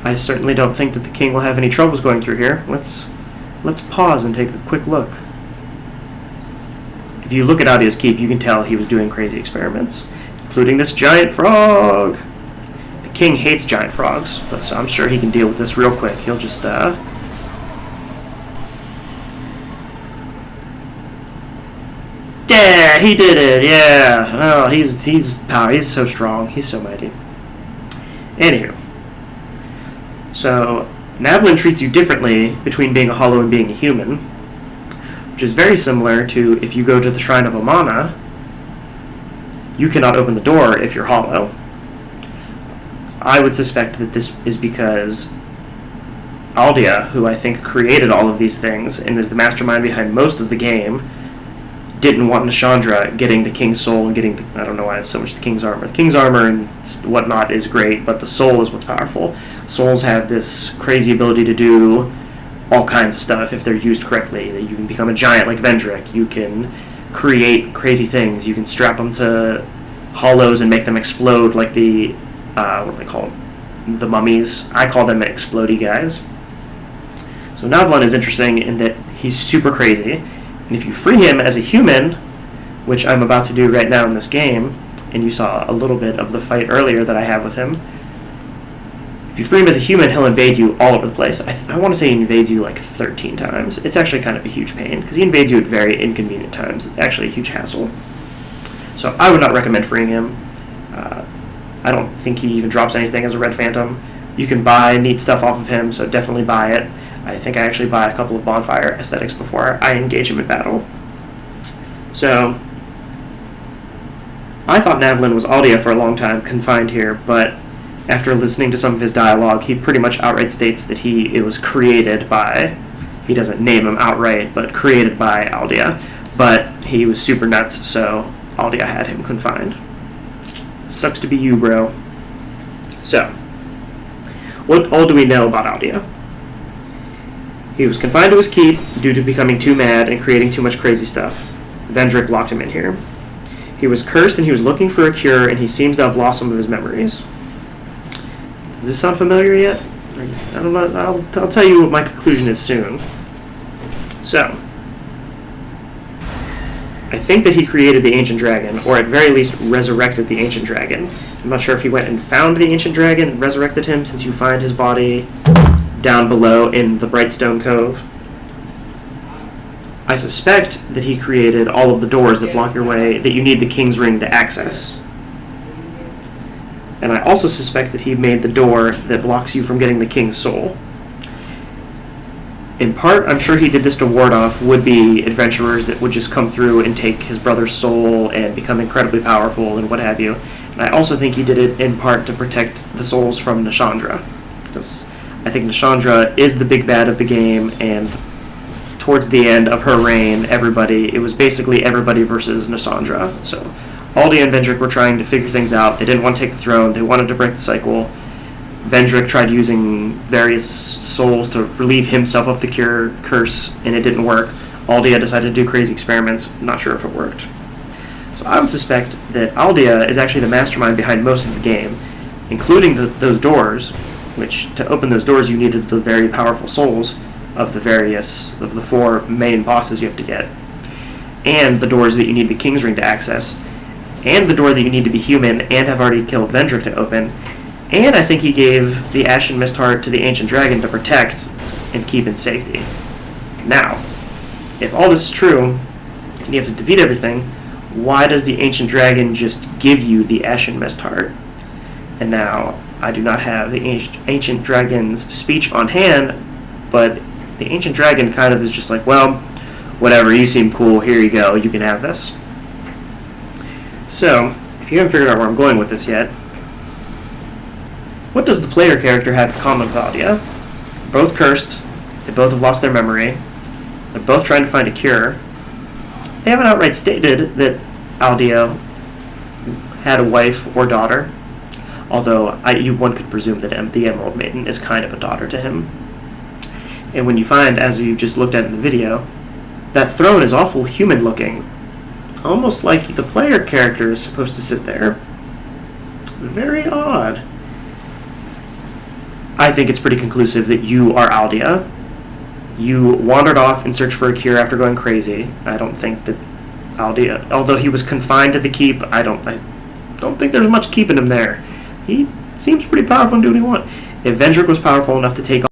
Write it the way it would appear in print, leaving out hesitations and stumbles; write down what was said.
I certainly don't think that the king will have any troubles going through here. Let's pause and take a quick look. If you look at Aldia's keep, you can tell he was doing crazy experiments, including this giant frog. The king hates giant frogs, but so I'm sure he can deal with this real quick. He'll just yeah, he did it. Yeah. Oh, he's power. He's so strong. He's so mighty. Anywho, so Navlin treats you differently between being a hollow and being a human, which is very similar to if you go to the Shrine of Amana, you cannot open the door if you're hollow. I would suspect that this is because Aldia, who I think created all of these things and is the mastermind behind most of the game, didn't want Nashandra getting the king's soul and getting I don't know why so much the king's armor. The king's armor and whatnot is great, but the soul is what's powerful. Souls have this crazy ability to do all kinds of stuff if they're used correctly. That you can become a giant like Vendrick. You can create crazy things. You can strap them to hollows and make them explode like the what do they call them? The mummies. I call them explodey guys. So Navlin is interesting in that he's super crazy. And if you free him as a human, which I'm about to do right now in this game, and you saw a little bit of the fight earlier that I have with him, if you free him as a human, he'll invade you all over the place. I want to say he invades you like 13 times. It's actually kind of a huge pain, because he invades you at very inconvenient times. It's actually a huge hassle. So I would not recommend freeing him. I don't think he even drops anything as a Red Phantom. You can buy neat stuff off of him, so definitely buy it. I think I actually buy a couple of bonfire aesthetics before I engage him in battle. So, I thought Navlin was Aldia for a long time, confined here, but after listening to some of his dialogue, he pretty much outright states that it was created by, he doesn't name him outright, but created by Aldia. But he was super nuts, so Aldia had him confined. Sucks to be you, bro. So, what all do we know about Aldia? He was confined to his keep due to becoming too mad and creating too much crazy stuff. Vendrick locked him in here. He was cursed and he was looking for a cure, and he seems to have lost some of his memories. Does this sound familiar yet? I don't know. I'll tell you what my conclusion is soon. So, I think that he created the Ancient Dragon, or at very least resurrected the Ancient Dragon. I'm not sure if he went and found the Ancient Dragon and resurrected him, since you find his body down below in the Brightstone Cove. I suspect that he created all of the doors that block your way, that you need the King's Ring to access. And I also suspect that he made the door that blocks you from getting the King's Soul. In part, I'm sure he did this to ward off would-be adventurers that would just come through and take his brother's soul and become incredibly powerful and what have you. And I also think he did it in part to protect the souls from Nashandra, because I think Nashandra is the big bad of the game, and towards the end of her reign, it was basically everybody versus Nashandra. So Aldia and Vendrick were trying to figure things out. They didn't want to take the throne. They wanted to break the cycle. Vendrick tried using various souls to relieve himself of the curse, and it didn't work. Aldia decided to do crazy experiments. Not sure if it worked. So I would suspect that Aldia is actually the mastermind behind most of the game, including those doors, which to open those doors you needed the very powerful souls of the four main bosses you have to get, and the doors that you need the King's Ring to access, and the door that you need to be human and have already killed Vendrick to open, and I think he gave the Ashen Mist Heart to the Ancient Dragon to protect and keep in safety. Now, if all this is true, and you have to defeat everything, why does the Ancient Dragon just give you the Ashen Mist Heart? And now, I do not have the Ancient Dragon's speech on hand, but the Ancient Dragon kind of is just like, well, whatever, you seem cool, here you go, you can have this. So, if you haven't figured out where I'm going with this yet, what does the player character have in common with Aldia? They're both cursed, they both have lost their memory, they're both trying to find a cure. They haven't outright stated that Aldia had a wife or daughter, although one could presume that the Emerald Maiden is kind of a daughter to him. And when you find, as you just looked at in the video, that throne is awful human-looking, almost like the player character is supposed to sit there. Very odd. I think it's pretty conclusive that you are Aldia. You wandered off in search for a cure after going crazy. I don't think that Aldia, although he was confined to the keep, I don't think there's much keeping him there. He seems pretty powerful and doing what he wants. If Vendrick was powerful enough to take